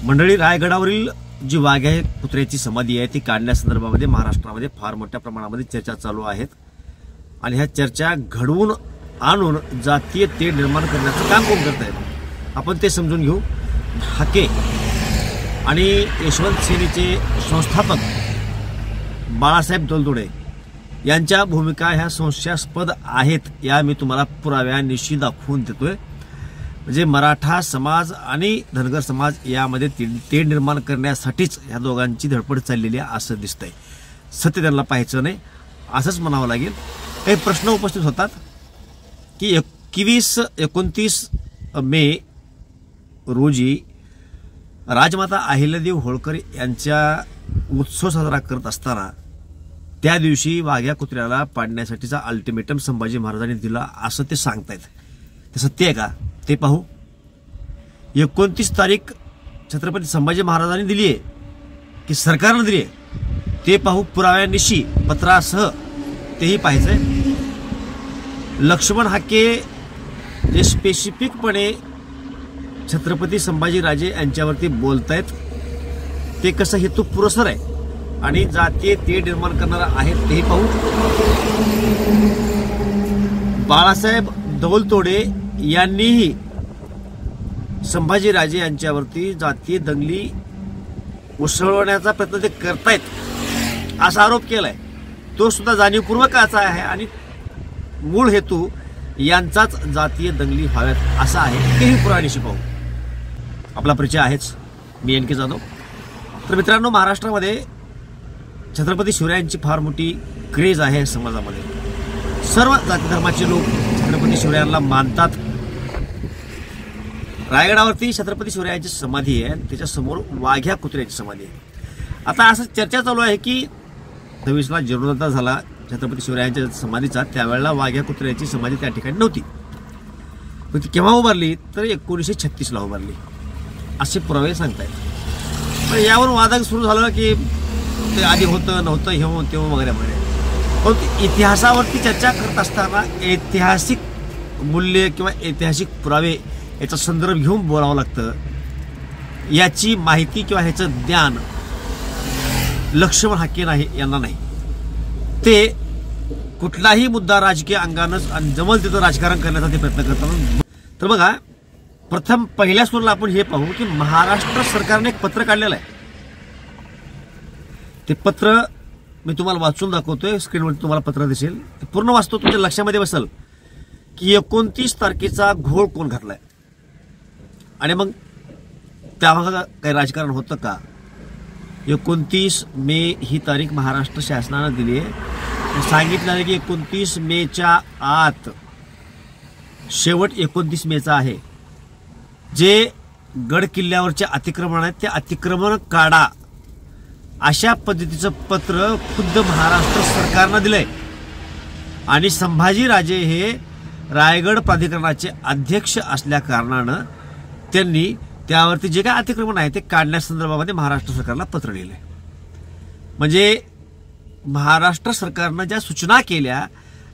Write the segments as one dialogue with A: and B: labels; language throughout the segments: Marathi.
A: मंडळी, रायगडावरील जी वाघ्या कुत्र्याची समाधी आहे ती काढण्यासंदर्भामध्ये महाराष्ट्रामध्ये फार मोठ्या प्रमाणामध्ये चर्चा चालू आहेत आणि ह्या चर्चा घडवून आणून जातीय तेढ निर्माण करण्याचं काम कोण करत आहेत आपण ते समजून घेऊ। हाके आणि यशवंत सेनेचे संस्थापक बाळासाहेब दौलतोडे यांच्या भूमिका ह्या संशयास्पद आहेत, या मी तुम्हाला पुराव्यानिशी दाखवून देतोय। म्हणजे मराठा समाज आणि धनगर समाज यामध्ये तेढ निर्माण करण्यासाठीच ह्या दोघांची धडपड चाललेली आहे असं दिसतंय। सत्य त्यांना पाहायचं नाही असंच म्हणावं लागेल। काही प्रश्न उपस्थित होतात की 29 मे रोजी राजमाता अहिल्यादेवी होळकर यांचा उत्सव साजरा करत असताना त्या दिवशी वाघ्या कुत्र्याला पाडण्यासाठीचा अल्टिमेटम संभाजी महाराजांनी दिला असं ते सांगतायत। ते सत्य आहे का ते पाहू। 29 तारीख छत्रपती संभाजी महाराजांनी दिली आहे की सरकारने दिली आहे ते पाहू, पुराव्यानिशी पत्रासह तेही पाहायचंय। लक्ष्मण हाके जे स्पेसिफिकपणे छत्रपती संभाजीराजे यांच्यावरती बोलतायत ते कसं हेतुपुरस्सर आहे आणि जातीय तेढ निर्माण करणारा आहे तेही पाहू। बाळासाहेब दौलतोडे यांनीही संभाजीराजे यांच्यावरती जातीय दंगली उसळवण्याचा प्रयत्न ते करतायत असा आरोप केलाय। तो सुद्धा जाणीवपूर्वक आहे आणि मूळ हेतू यांचाच जातीय दंगली व्हाव्यात असा आहे, तेही पुराणीशी पाहू। आपला परिचय आहेच, मी एन के जाधव। तर मित्रांनो, महाराष्ट्रामध्ये छत्रपती शिवरायांची फार मोठी क्रेज आहे समाजामध्ये। सर्व जाती धर्माचे लोक छत्रपती शिवरायांना मानतात। रायगडावरती छत्रपती शिवरायांची समाधी आहे, त्याच्या समोर वाघ्या कुत्र्याची समाधी आहे। आता असं चर्चा चालू आहे की 26ला जीर्णोद्धार झाला छत्रपती शिवरायांच्या समाधीचा, त्यावेळेला वाघ्या कुत्र्याची समाधी त्या ठिकाणी नव्हती, पण ती केव्हा उभारली तर 1936ला उभारली असे पुरावे सांगतायत। पण यावर वादक सुरू झालं की ते आधी होतं नव्हतं हे तेव्हा वगैरे वगैरे। पण इतिहासावरती चर्चा करत असताना ऐतिहासिक मूल्य किंवा ऐतिहासिक पुरावे याचा संदर्भ घेऊन बोलावं लागतं। याची माहिती किंवा ह्याचं ज्ञान लक्ष्मण हाके यांना नाही। ते कुठलाही मुद्दा राजकीय अंगानंच आणि जमल तिथं राजकारण करण्याचा ते प्रयत्न करतात। तर बघा, प्रथम पहिल्या स्तराला आपण हे पाहू की महाराष्ट्र सरकारने एक पत्र काढलेलं आहे। ते पत्र मी तुम्हाला वाचून दाखवतोय, स्क्रीनवर तुम्हाला पत्र दिसेल, ते पूर्ण वाचतो, तुमच्या लक्षामध्ये बसेल की 29 तारखेचा घोळ कोण घातलाय आणि मग त्यामागं काही राजकारण होतं का। 29 मे ही तारीख महाराष्ट्र शासनानं दिली आहे। सांगितलं आहे की 29 मेच्या आत, शेवट 29 मेचा आहे, जे गड किल्ल्यावरचे अतिक्रमण आहेत ते अतिक्रमण काढा अशा पद्धतीचं पत्र खुद्द महाराष्ट्र सरकारनं दिलंय। आणि संभाजीराजे हे रायगड प्राधिकरणाचे अध्यक्ष असल्या कारणानं त्यांनी त्यावरती जे काय अतिक्रमण आहे ते काढण्यासंदर्भामध्ये महाराष्ट्र सरकारला पत्र लिहिलंय। म्हणजे महाराष्ट्र सरकारनं ज्या सूचना केल्या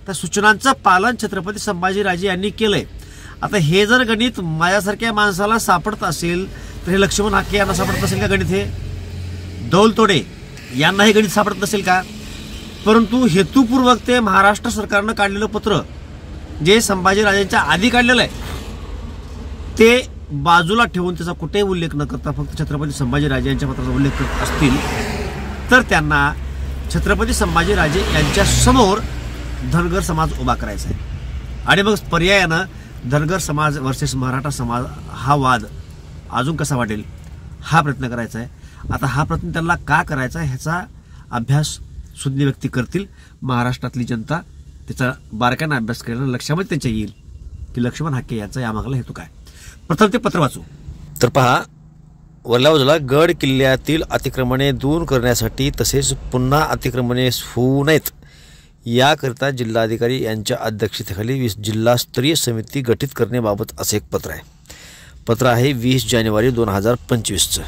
A: त्या सूचनांचं पालन छत्रपती संभाजीराजे यांनी केलंय। आता हे जर गणित माझ्यासारख्या माणसाला सापडत असेल तर हे लक्ष्मण हाके यांना सापडत असेल का गणित, हे दौलतोडे यांना हे गणित सापडत नसेल का। परंतु हेतुपूर्वक ते महाराष्ट्र सरकारनं काढलेलं पत्र जे संभाजीराजांच्या आधी काढलेलं आहे ते बाजूला ठेवून त्याचा कुठेही उल्लेख न करता फक्त छत्रपती संभाजीराजे यांच्या पत्राचा उल्लेख करत असतील तर त्यांना छत्रपती संभाजीराजे यांच्या समोर धनगर समाज उभा करायचा आहे आणि मग पर्यायानं धनगर समाज वर्सेस मराठा समाज हा वाद अजून कसा वाढेल हा प्रयत्न करायचा आहे। आता हा प्रयत्न त्यांना का करायचा ह्याचा अभ्यास सुज्ञ व्यक्ती करतील। महाराष्ट्रातली जनता त्याचा बारकाईने अभ्यास केल्यानं लक्षामध्ये त्यांच्या येईल की लक्ष्मण हाके यांचा यामागला हेतू काय। प्रथम ते पत्र वाचू। तर पहा, वल्लावजला गड किल्ल्यातील अतिक्रमणे दूर करण्यासाठी तसेच पुन्हा अतिक्रमणे होऊ नयेत याकरिता जिल्हाधिकारी यांच्या अध्यक्षतेखाली जिल्हास्तरीय समिती गठीत करण्याबाबत असे एक पत्र आहे। पत्र आहे 20 जानेवारी 2025चं।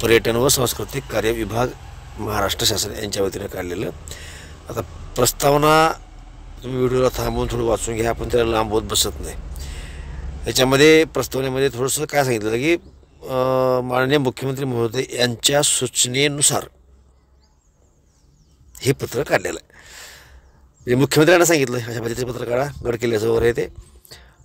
A: पर्यटन व सांस्कृतिक कार्य विभाग महाराष्ट्र शासन यांच्या वतीने काढलेलं। आता प्रस्तावना तुम्ही व्हिडिओला थांबवून थोडं वाचून घ्या, आपण त्याला लांब होत बसत नाही। याच्यामध्ये प्रस्तावनेमध्ये थोडंसं काय सांगितलं की माननीय मुख्यमंत्री महोदय यांच्या सूचनेनुसार हे पत्र काढलेलं आहे. म्हणजे मुख्यमंत्र्यांना सांगितलं अशा पद्धतीचे पत्र काढा, गड किल्ल्याचं वगैरे ते.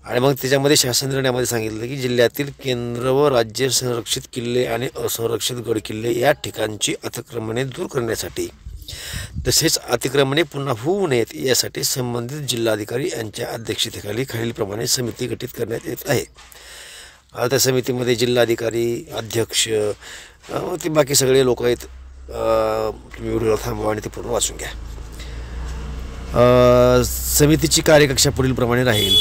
A: आणि मग त्याच्यामध्ये शासन निर्णयामध्ये सांगितलं की जिल्ह्यातील केंद्र व राज्य संरक्षित किल्ले आणि असंरक्षित गड किल्ले या ठिकाणची अतिक्रमणे दूर करण्यासाठी तसेच अतिक्रमणे पुन्हा होऊ नयेत यासाठी संबंधित जिल्हाधिकारी यांच्या अध्यक्षतेखाली खालीलप्रमाणे समिती गठीत करण्यात येत आहे. आता त्या समितीमध्ये जिल्हाधिकारी, अध्यक्ष, ते बाकी सगळे लोक आहेत. तुम्ही व्हिडिओ थांबवा आणि ते पूर्ण वाचून घ्या. समितीची कार्यकक्षा पुढीलप्रमाणे राहील.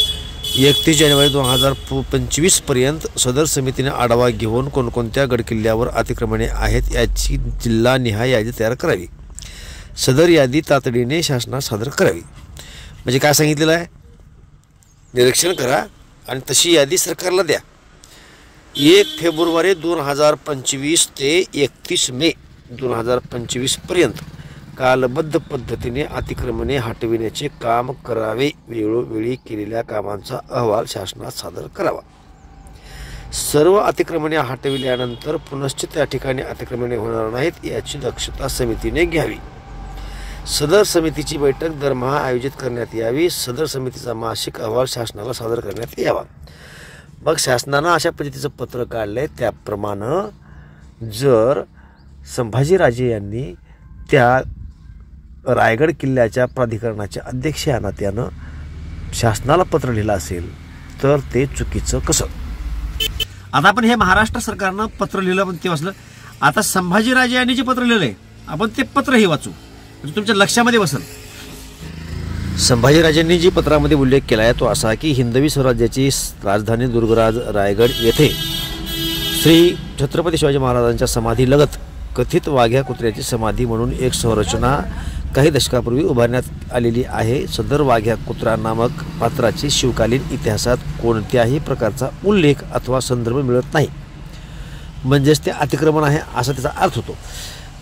A: 31 जानेवारी 2025 पर्यंत सदर समितीने आढावा घेऊन कोणकोणत्या गडकिल्ल्यावर अतिक्रमणे आहेत याची जिल्हानिहाय यादी तयार करावी. सदर यादी तातडीने शासनास सादर करावी. म्हणजे काय सांगितलेलं आहे, निरीक्षण करा आणि तशी यादी सरकारला द्या. 1 फेब्रुवारी 2025 ते 31 मे 2025 पर्यंत कालबद्ध पद्धतीने अतिक्रमणे हटविण्याचे काम करावे. वेळोवेळी केलेल्या कामांचा अहवाल शासनात सादर करावा. सर्व अतिक्रमणे हटविल्यानंतर पुनश्च त्या ठिकाणी अतिक्रमणे होणार नाहीत याची दक्षता समितीने घ्यावी. सदर समितीची बैठक दरमहा आयोजित करण्यात यावी. सदर समितीचा मासिक अहवाल शासनाला सादर करण्यात यावा. मग शासनानं अशा पद्धतीचं पत्र काढलंय. त्याप्रमाणे जर संभाजीराजे यांनी त्या रायगड किल्ल्याच्या प्राधिकरणाच्या अध्यक्ष या नात्यानं शासनाला पत्र लिहिलं असेल तर ते चुकीचं कसं? आता आपण हे महाराष्ट्र सरकारनं पत्र लिहिलं पण ते वाचलं. आता संभाजीराजे यांनी जे पत्र लिहिलंय आपण ते पत्र हे वाचू, म्हणजे तुमच्या लक्षामध्ये बसेल. संभाजीराजेंनी जी पत्रामध्ये उल्लेख केला आहे तो असा की हिंदवी स्वराज्याची राजधानी दुर्गराज रायगड येथे श्री छत्रपती शिवाजी महाराजांच्या समाधी लगत कथित वाघ्या कुत्र्याची समाधी म्हणून एक संरचना काही दशकापूर्वी उभारण्यात आलेली आहे. सदर वाघ्या कुत्रा नामक पात्राची शिवकालीन इतिहासात कोणत्याही प्रकारचा उल्लेख अथवा संदर्भ मिळत नाही. म्हणजेच ते अतिक्रमण आहे असा त्याचा अर्थ होतो.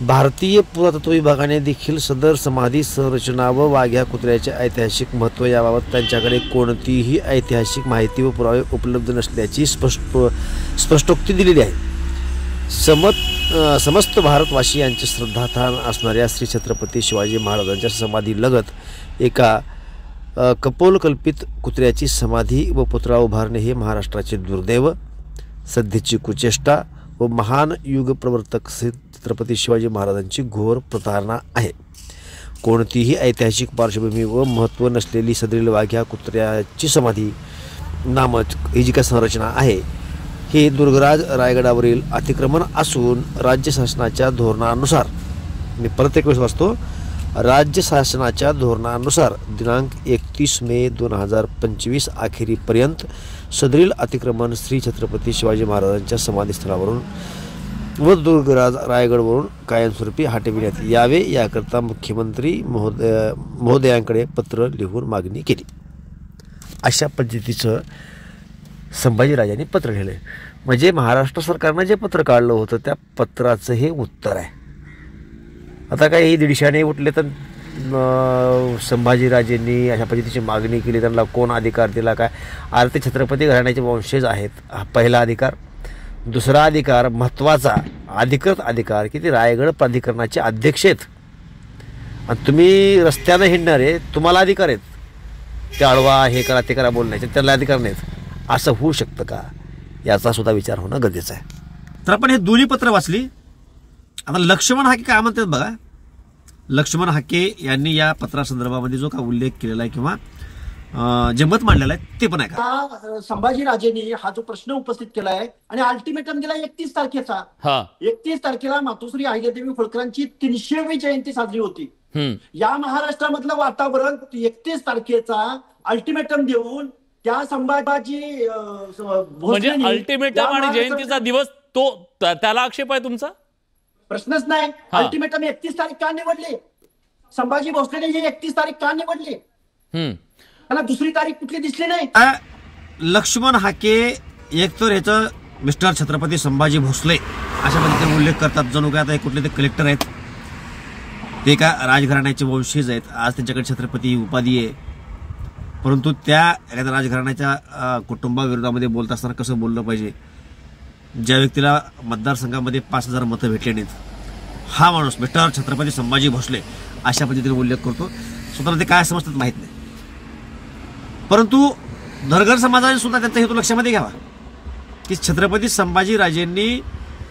A: भारतीय पुरातत्व विभागाने देखील सदर समाधी संरचना व वाघ्या कुत्र्याचे ऐतिहासिक महत्त्व याबाबत त्यांच्याकडे कोणतीही ऐतिहासिक माहिती व पुरावे उपलब्ध नसल्याची स्पष्टोक्ती दिलेली आहे. समस्त भारतवासियांचे श्रद्धास्थान असणाऱ्या श्री छत्रपती शिवाजी महाराजांच्या समाधी लगत एका कपोलकल्पित कुत्र्याची समाधी व पुतळा उभारणे हे महाराष्ट्राचे दुर्दैव, सध्याची कुचेष्टा व महान युग प्रवर्तक श्री छत्रपती शिवाजी महाराजांची घोर प्रतारणा आहे. कोणतीही ऐतिहासिक पार्श्वभूमी व महत्त्व नसलेली सदरील वाघ्या कुत्र्याची समाधी नामक ही जी काय संरचना आहे हे दुर्गराज रायगडावरील अतिक्रमण असून राज्य शासनाच्या धोरणानुसार, मी परत एक वेळेस वाचतो, राज्य शासनाच्या धोरणानुसार दिनांक 31 मे 2025 अखेरीपर्यंत सदरील अतिक्रमण श्री छत्रपती शिवाजी महाराजांच्या समाधीस्थळावरून व दुर्गराज रायगडवरून कायमस्वरूपी हटविण्यात यावे याकरता मुख्यमंत्री महोदयांकडे पत्र लिहून मागणी केली. अशा पद्धतीचं संभाजीराजांनी पत्र लिहिलं आहे. म्हणजे महाराष्ट्र सरकारनं जे पत्र काढलं होतं त्या पत्राचं हे उत्तर आहे. आता काही 150 उठले तर संभाजीराजेंनी अशा पद्धतीची मागणी केली, त्यांना कोण अधिकार दिला काय? अरे ते छत्रपती घराण्याचे वंशज आहेत, हा पहिला अधिकार. दुसरा अधिकार महत्त्वाचा अधिकृत अधिकार की ते रायगड प्राधिकरणाचे अध्यक्ष आहेत आणि तुम्ही रस्त्यानं हिंडणारे, तुम्हाला अधिकार आहेत ते अडवा, हे करा ते करा बोलण्याचे, त्याला अधिकार नाहीत. असं होऊ शकतं का याचा सुद्धा विचार होणं गरजेचं आहे. तर आपण हे दोन्ही पत्र वाचली. आता लक्ष्मण हाके काय म्हणतात बघा. लक्ष्मण हाके यांनी या पत्रासंदर्भामध्ये जो काय उल्लेख केलेला आहे किंवा जे मत मांडलेलं आहे ते पण आहे का.
B: संभाजीराजेंनी हा जो प्रश्न उपस्थित केला आहे आणि अल्टिमेटम दिला 31 तारखेचा. 31 तारखेला मातोश्री अहिल्यादेवी होळकरांची 300वी जयंती साजरी होती. या महाराष्ट्रामधलं वातावरण 31 तारखेचा अल्टिमेटम देऊन त्या संभाजी
C: म्हणजे अल्टिमेटम आणि जयंतीचा दिवस तो त्याला आक्षेप आहे तुमचा?
B: प्रश्नच नाही. अल्टिमेटम 31 तारीख का निवडली? संभाजी भोसलेने ही 31 तारीख का निवडली? त्याला दुसरी तारीख कुठली दिसली नाही.
A: लक्ष्मण हाके एकतर ह्याचं मिस्टर छत्रपती संभाजी भोसले अशा पद्धतीने उल्लेख करतात. जणू काय आता हे कुठले ते कलेक्टर आहेत, ते का राजघराण्याचे वंशज आहेत. आज त्यांच्याकडे छत्रपती ही उपाधी आहे. परंतु त्या एखाद्या राजघराण्याच्या कुटुंबाविरोधामध्ये बोलत असताना कसं बोललं पाहिजे ज्या व्यक्तीला मतदारसंघामध्ये 5,000 मतं भेटले नाहीत, हा माणूस मिस्टर छत्रपती संभाजी भोसले अशा पद्धतीने उल्लेख करतो. स्वतःला ते काय समजतात माहीत नाही. परंतु धनगर समाजाने सुद्धा त्यांचा हेतू लक्षामध्ये घ्यावा की छत्रपती संभाजीराजेंनी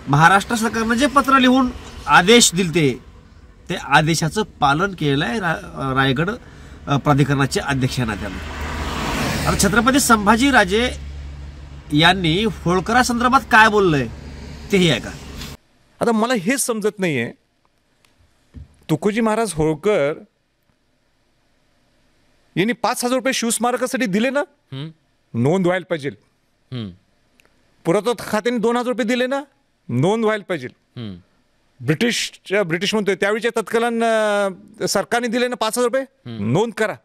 A: महाराष्ट्र सरकारनं जे पत्र लिहून आदेश दिलते ते आदेशाचं पालन केलेलं आहे रायगड प्राधिकरणाचे अध्यक्षांना. त्यानं आता छत्रपती संभाजीराजे यांनी होळकरांसंदर्भात काय बोललंय तेही आहे का?
D: आता मला हेच समजत नाहीये, तुकोजी महाराज होळकर यांनी 5,000 रुपये शिवस्मारकासाठी दिले ना, नोंद व्हायला पाहिजे. पुरातत्व खात्याने 2,000 रुपये दिले ना, नोंद व्हायला पाहिजे. ब्रिटिश म्हणतोय त्यावेळीच्या तत्कालीन सरकारने दिले ना 5,000 रुपये, नोंद करा.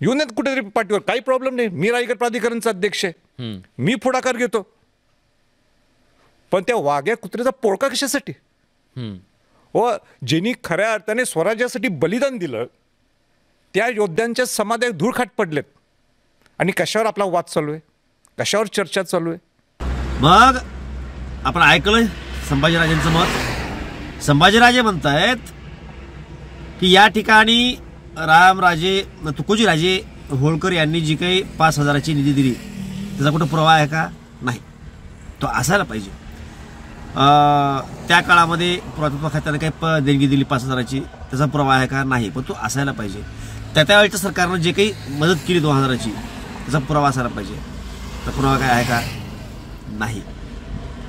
D: येऊन कुठेतरी पाठीवर, काही प्रॉब्लेम नाही. मी रायगड प्राधिकरणचा अध्यक्ष आहे, मी पुढाकार घेतो. पण त्या वाघ्या कुत्र्याचा पोळका कशासाठी? व ज्यांनी खऱ्या अर्थाने स्वराज्यासाठी बलिदान दिलं त्या योद्ध्यांच्या समाध्या धूळखाट पडलेत. आणि कशावर आपला वाद चालू आहे, कशावर चर्चा चालू आहे?
A: मग आपण ऐकलंय संभाजीराजेंचं मत. संभाजीराजे म्हणतायत की या ठिकाणी रामराजे तुकोजीराजे होळकर यांनी जी काही 5,000ची निधी दिली त्याचा कुठं पुरावा आहे का? नाही. तो असायला पाहिजे. त्या काळामध्ये पुरातत्व खात्याने काही देणगी दिली 5,000ची, त्याचा पुरावा आहे का? नाही. पण तो असायला पाहिजे. त्यावेळेच्या सरकारनं जे काही मदत केली 2,000ची त्याचा पुरावा असायला पाहिजे. तर पुरावा काय आहे का? नाही.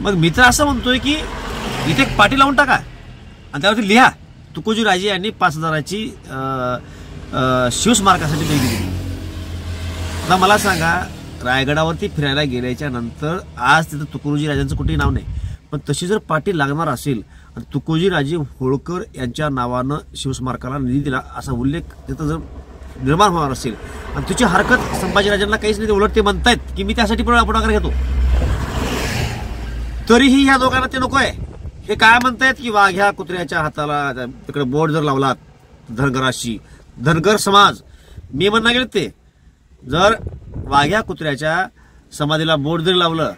A: मग मी तर असं म्हणतोय की इथे एक पाटी लावून टाका आणि त्यावरती लिहा तुकोजीराजे यांनी 5,000ची शिवस्मारकासाठी देणगी दिली. आता मला सांगा, रायगडावरती फिरायला गेल्याच्या नंतर आज तिथं तुकोजीराजांचं कुठेही नाव नाही, पण तशी जर पाटी लागणार असेल आणि तुकोजीराजे होळकर यांच्या नावानं शिवस्मारकाला निधी दिला असा उल्लेख तिथं जर निर्माण होणार असेल आणि तुझी हरकत संभाजीराजांना काहीच नाही, उलट ते म्हणतायत की मी त्यासाठी पुढाकार घेतो, तरीही ह्या दोघांना ते नको आहे. हे काय म्हणतायत की वाघ्या कुत्र्याच्या हाताला तिकडे बोर्ड जर लावलात धनगराशी, धनगर समाज, मी म्हणणार गेले ते जर वाघ्या कुत्र्याच्या समाधीला बोर्ड जरी लावलं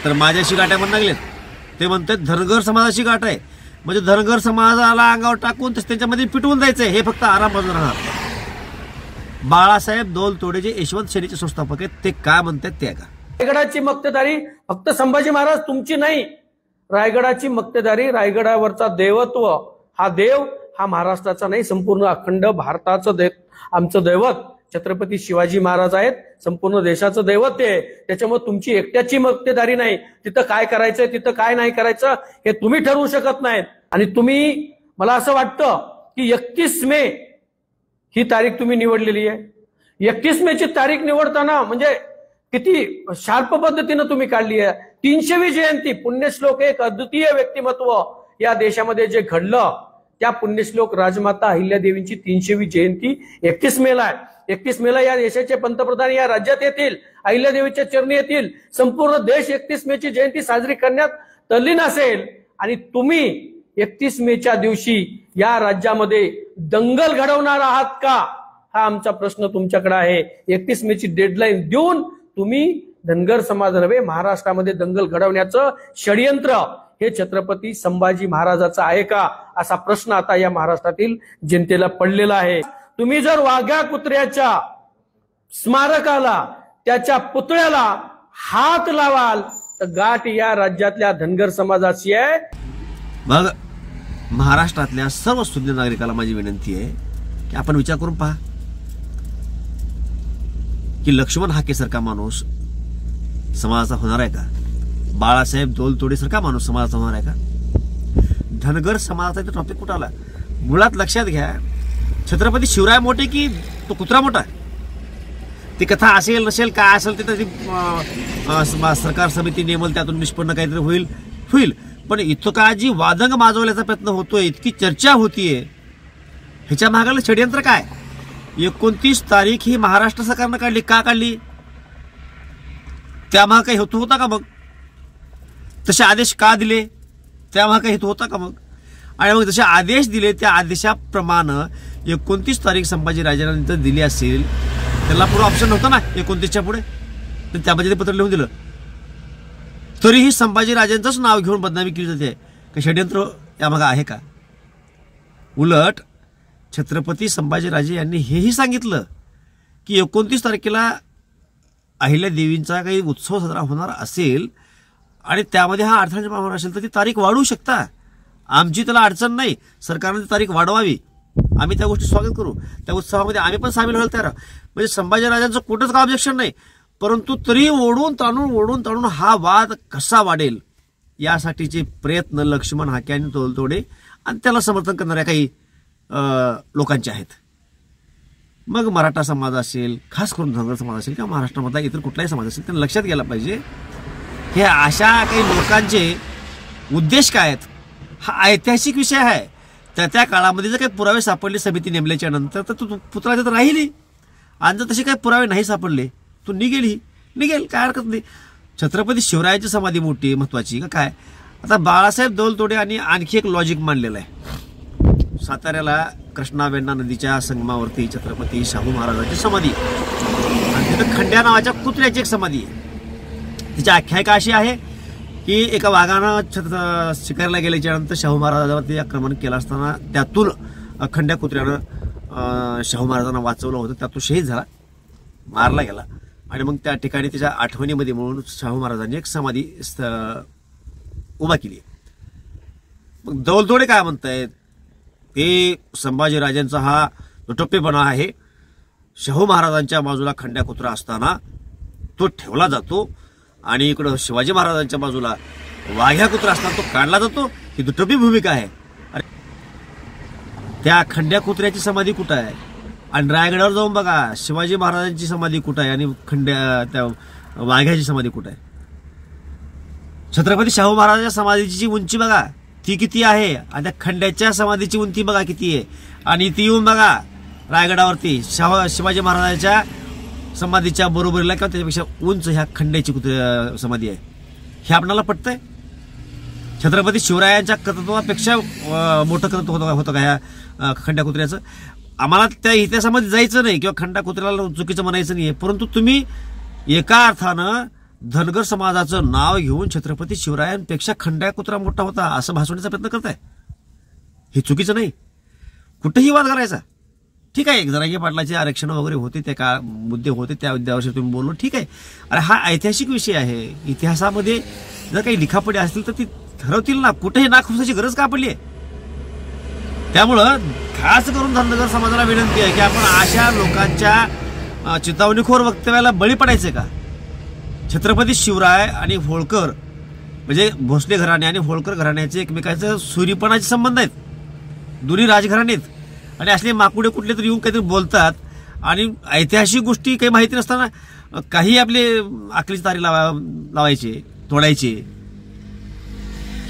A: तर माझ्याशी गाठ्या म्हणणार गेलेत. ते म्हणतात धनगर समाजाची गाठ आहे, म्हणजे धनगर समाजाला अंगावर टाकून त्यांच्यामध्ये पिटवून द्यायचंय. हे फक्त आराम बाजून राहणार. बाळासाहेब दोलतोडे जे यशवंत सेनेचे संस्थापक आहेत ते काय म्हणतात ते का?
E: रायगडाची मक्तेदारी फक्त संभाजी महाराज तुमची नाही, रायगडाची मक्तेदारी, रायगडावरचा देवत्व, हा देव हा महाराष्ट्राचा नाही, संपूर्ण अखंड भारताचं आमचं दैवत छत्रपती शिवाजी महाराज आहेत, संपूर्ण देशाचं दैवत आहे. त्याच्यामुळे तुमची एकट्याची मक्तेदारी नाही. तिथं काय करायचंय, तिथं काय नाही करायचं हे तुम्ही ठरवू शकत नाहीत. आणि तुम्ही, मला असं वाटतं की 31 मे ही तारीख तुम्ही निवडलेली आहे. 31 मेची तारीख निवडताना म्हणजे किती शार्प पद्धतीनं तुम्ही काढली आहे. 300वी जयंती, पुण्यश्लोक, एक अद्वितीय व्यक्तिमत्व या देशामध्ये जे घडलं त्या पुण्यश्लोक राजमाता अहिल्यादेवींची 300वी जयंती 31 मेला आहे. 31 मेला या देशाचे पंतप्रधान या राज्यात येतील, अहिल्यादेवीच्या चरणी येतील. संपूर्ण देश 31 मेची जयंती साजरी करण्यात तल्लीन असेल आणि तुम्ही 31 मेच्या दिवशी या राज्यामध्ये दंगल घडवणार आहात का, हा आमचा प्रश्न तुमच्याकडे आहे. 31 मेची डेडलाईन देऊन तुम्ही धनगर समाज नव्हे, महाराष्ट्रामध्ये दंगल घडवण्याचं षडयंत्र हे छत्रपती संभाजी महाराजाचं आहे का, असा प्रश्न आता या महाराष्ट्रातील जनतेला पडलेला आहे. तुम्ही जर वाघ्या कुत्र्याच्या स्मारकाला, त्याच्या पुतळ्याला हात लावाल तर गाठ या राज्यातल्या धनगर समाजाची आहे.
A: मग महाराष्ट्रातल्या सर्व सुज्ञ नागरिकाला माझी विनंती आहे की आपण विचार करून पहा की लक्ष्मण हाकेसारखा माणूस समाजाचा होणार आहे का? बाळासाहेब दोलतोडेसारखा माणूस समाजाचा होणार आहे का? धनगर समाजाचा टॉपिक कुठं आला? मुळात लक्षात घ्या, छत्रपती शिवराय मोठे की तो कुत्रा मोठा? ती कथा असेल नसेल काय असेल ते सरकार समिती नेमल, त्यातून निष्पन्न काहीतरी होईल. पण इतका जी वादंग माजवल्याचा प्रयत्न होतोय, इतकी चर्चा होतीये, ह्याच्या मागाला षडयंत्र काय? 29 तारीख ही महाराष्ट्र सरकारनं काढली, का काढली? त्यामागे काही हेतू होता का? मग तसे आदेश का दिले? त्यामागे काही हेतू होता का? मग आणि मग जसे आदेश दिले त्या आदेशाप्रमाणे 29 तारीख संभाजीराजांना जर दिली असेल, त्याला पुढे ऑप्शन नव्हतं ना 29च्या पुढे, तर त्यामध्ये ते पत्र लिहून दिलं. तरीही संभाजीराजांचंच नाव घेऊन बदनामी केली जाते. का षड्यंत्र यामागे आहे का? उलट छत्रपती संभाजीराजे यांनी हेही सांगितलं की 29 तारखेला अहिल्यादेवींचा काही उत्सव साजरा होणार असेल आणि त्यामध्ये हा अडथळा निर्माण होणार असेल तर ती तारीख वाढवू शकता. आमची त्याला अडचण नाही. सरकारने ती तारीख वाढवावी. आम्ही त्या गोष्टी स्वागत करू. त्या उत्सवामध्ये आम्ही पण सामील व्हायला तयार. म्हणजे संभाजीराजांचं कुठंच का ऑब्जेक्शन नाही. परंतु तरी ओढून ताणून हा वाद कसा वाढेल यासाठीचे प्रयत्न लक्ष्मण हाके आणि तोलतोडे आणि त्याला समर्थन करणाऱ्या काही लोकांचे आहेत. मग मराठा समाज असेल, खास करून धनगर समाज असेल किंवा महाराष्ट्रामधला इतर कुठलाही समाज असेल त्यांना लक्षात घ्यायला पाहिजे हे अशा काही लोकांचे उद्देश काय आहेत. हा ऐतिहासिक विषय आहे. त्या काळामध्ये जर काही पुरावे सापडले समिती नेमल्याच्या नंतर तर तो पुतळा तिथं राहिली. आणि जर तसे काही पुरावे नाही सापडले तो निघेल काय हरकत नाही. छत्रपती शिवरायांची समाधी मोठी महत्वाची का काय. आता बाळासाहेब दौलतोडे आणि आणखी एक लॉजिक मांडलेलं आहे. साताऱ्याला कृष्णा वेण्णा नदीच्या संगमावरती छत्रपती शाहू महाराजांची समाधी आणि तिथं खंड्या नावाच्या कुत्र्याची एक समाधी आहे. तिची आख्यायिका अशी आहे की एका वाघानं शिकारीला गेल्याच्या नंतर शाहू महाराजांवरती आक्रमण केलं असताना त्यातून खंड्या कुत्र्यानं शाहू महाराजांना वाचवलं होतं. त्यातून शहीद झाला, मारला गेला आणि मग त्या ठिकाणी त्याच्या आठवणीमध्ये म्हणून शाहू महाराजांनी एक समाधी उभा केली. मग दौलतोडे काय म्हणतायत ते संभाजीराजांचा हा दुटप्पेपणा आहे. शाहू महाराजांच्या बाजूला खंड्या कुत्रा असताना तो ठेवला जातो आणि इकडं शिवाजी महाराजांच्या बाजूला वाघ्या कुत्रा असताना तो काढला जातो. ही दुटप्पी भूमिका आहे. त्या खंड्या कुत्र्याची समाधी कुठं आहे आणि रायगडावर जाऊन बघा शिवाजी महाराजांची समाधी कुठं आहे आणि त्या वाघ्याची समाधी कुठं आहे. छत्रपती शाहू महाराजांच्या समाधीची उंची बघा ती किती आहे आणि त्या खंड्याच्या समाधीची उंची बघा किती आहे आणि ती येऊन बघा रायगडावरती शिवाजी महाराजांच्या समाधीच्या बरोबरीला किंवा त्याच्यापेक्षा उंच ह्या खंड्याची समाधी आहे. हे आपल्याला पटतंय? छत्रपती शिवरायांच्या कर्तृत्वापेक्षा मोठं कर्तृत्व होतं का ह्या खंड्या कुत्र्याचं? आम्हाला त्या इतिहासामध्ये जायचं नाही किंवा खंडा कुत्र्याला चुकीचं म्हणायचं नाहीये. परंतु तुम्ही एका अर्थानं धनगर समाजाचं नाव घेऊन छत्रपती शिवरायांपेक्षा खंड्या कुत्रा मोठा होता असं भासवण्याचा प्रयत्न करताय. हे चुकीचं नाही. कुठेही वाद करायचा ठीक आहे. जरांगे पाटलाचे आरक्षण वगैरे होते, त्या का मुद्दे होते, त्या मुद्द्यावर तुम्ही बोललो ठीक आहे. अरे हा ऐतिहासिक विषय आहे. इतिहासामध्ये जर काही लिखापडी असतील तर ती ठरवतील ना. कुठेही नाखुसाची गरज का पडली आहे? त्यामुळं खास करून धनगर समाजाला विनंती आहे की आपण अशा लोकांच्या चितावणीखोर वक्तव्याला बळी पडायचे का? छत्रपती शिवराय आणि होळकर म्हणजे भोसले घराणे आणि होळकर घराण्याचे एकमेकांचे सुरीपणाचे संबंध आहेत. दोन्ही राजघराणेत आणि असले माकुडे कुठले तरी येऊन काहीतरी बोलतात आणि ऐतिहासिक गोष्टी काही माहिती नसताना काही आपले आकलीची तारी लावायचे तोडायचे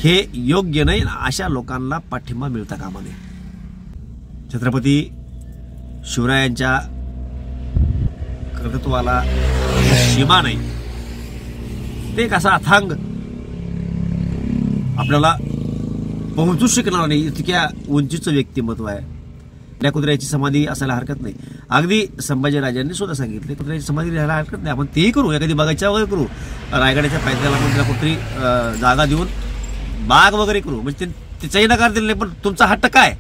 A: हे योग्य नाही. अशा लोकांना पाठिंबा मिळता कामा नये. छत्रपती शिवरायांच्या कर्तृत्वाला सीमा नाही. ते एक असा अथांग आपल्याला पोहोचू शकणार नाही इतक्या उंचीचं व्यक्तिमत्व आहे. त्या कुत्र्याची समाधी असायला हरकत नाही. अगदी संभाजीराजांनी सुद्धा सांगितले कुत्र्याची समाधी राहायला हरकत नाही. आपण तेही करू, एखादी बागाच्या वगैरे करू. रायगडाच्या पायथ्याला आपण त्याला कुठेतरी जागा देऊन बाग वगैरे करू. म्हणजे त्याचाही नकार दिला नाही. पण तुमचा हट्ट काय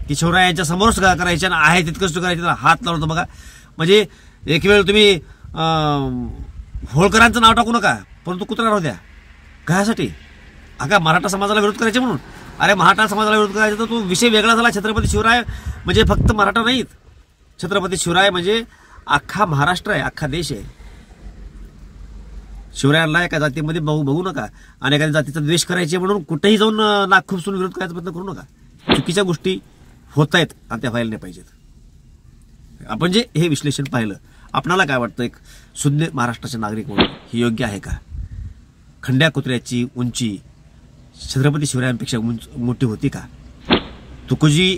A: की शिवरायांच्या समोरच करायच्या ना आहे तितकंच करायचं त्याला हात लावतो बघा. म्हणजे एक वेळ तुम्ही होळकरांचं नाव टाकू नका परंतु कुत्रा राहू द्या. कशासाठी? अगा मराठा समाजाला विरोध करायचे म्हणून. अरे मराठा समाजाला विरोध करायचा तर तो विषय वेगळा झाला. छत्रपती शिवराय म्हणजे फक्त मराठा नाहीत. छत्रपती शिवराय म्हणजे अख्खा महाराष्ट्र आहे, अख्खा देश आहे. शिवरायांना एका जातीमध्ये बघू नका आणि एखाद्या जातीचा द्वेष करायचे म्हणून कुठेही जाऊन नाक खुपसून विरोध करायचा प्रयत्न करू नका. चुकीच्या गोष्टी होत आहेत आणि त्या व्हायला नाही पाहिजेत. आपण जे हे विश्लेषण पाहिलं आपणाला काय वाटतं एक सुज्ञ महाराष्ट्राचे नागरिक म्हणून हे योग्य आहे का? खंड्या कुत्र्याची उंची छत्रपती शिवरायांपेक्षा मोठी होती का? तुकोजी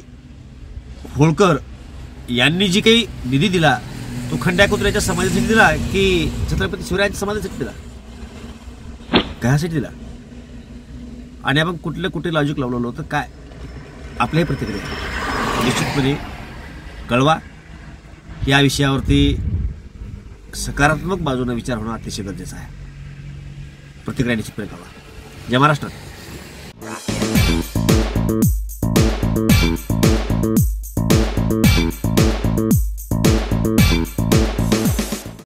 A: होळकर यांनी जी काही निधी दिला तो खंड्या कुत्र्याच्या समाधीसाठी दिला की छत्रपती शिवरायांच्या समाधीसाठी दिला? कशासाठी दिला? आणि आपण कुठे लॉजिक लावलेलं होतं काय? आपल्याही प्रतिक्रिया निश्चितपणे कळवा. या विषयावरती सकारात्मक बाजूने विचार होणं अतिशय गरजेचं आहे. प्रतिक्रिया निश्चितपणे कळवा. जय महाराष्ट्र.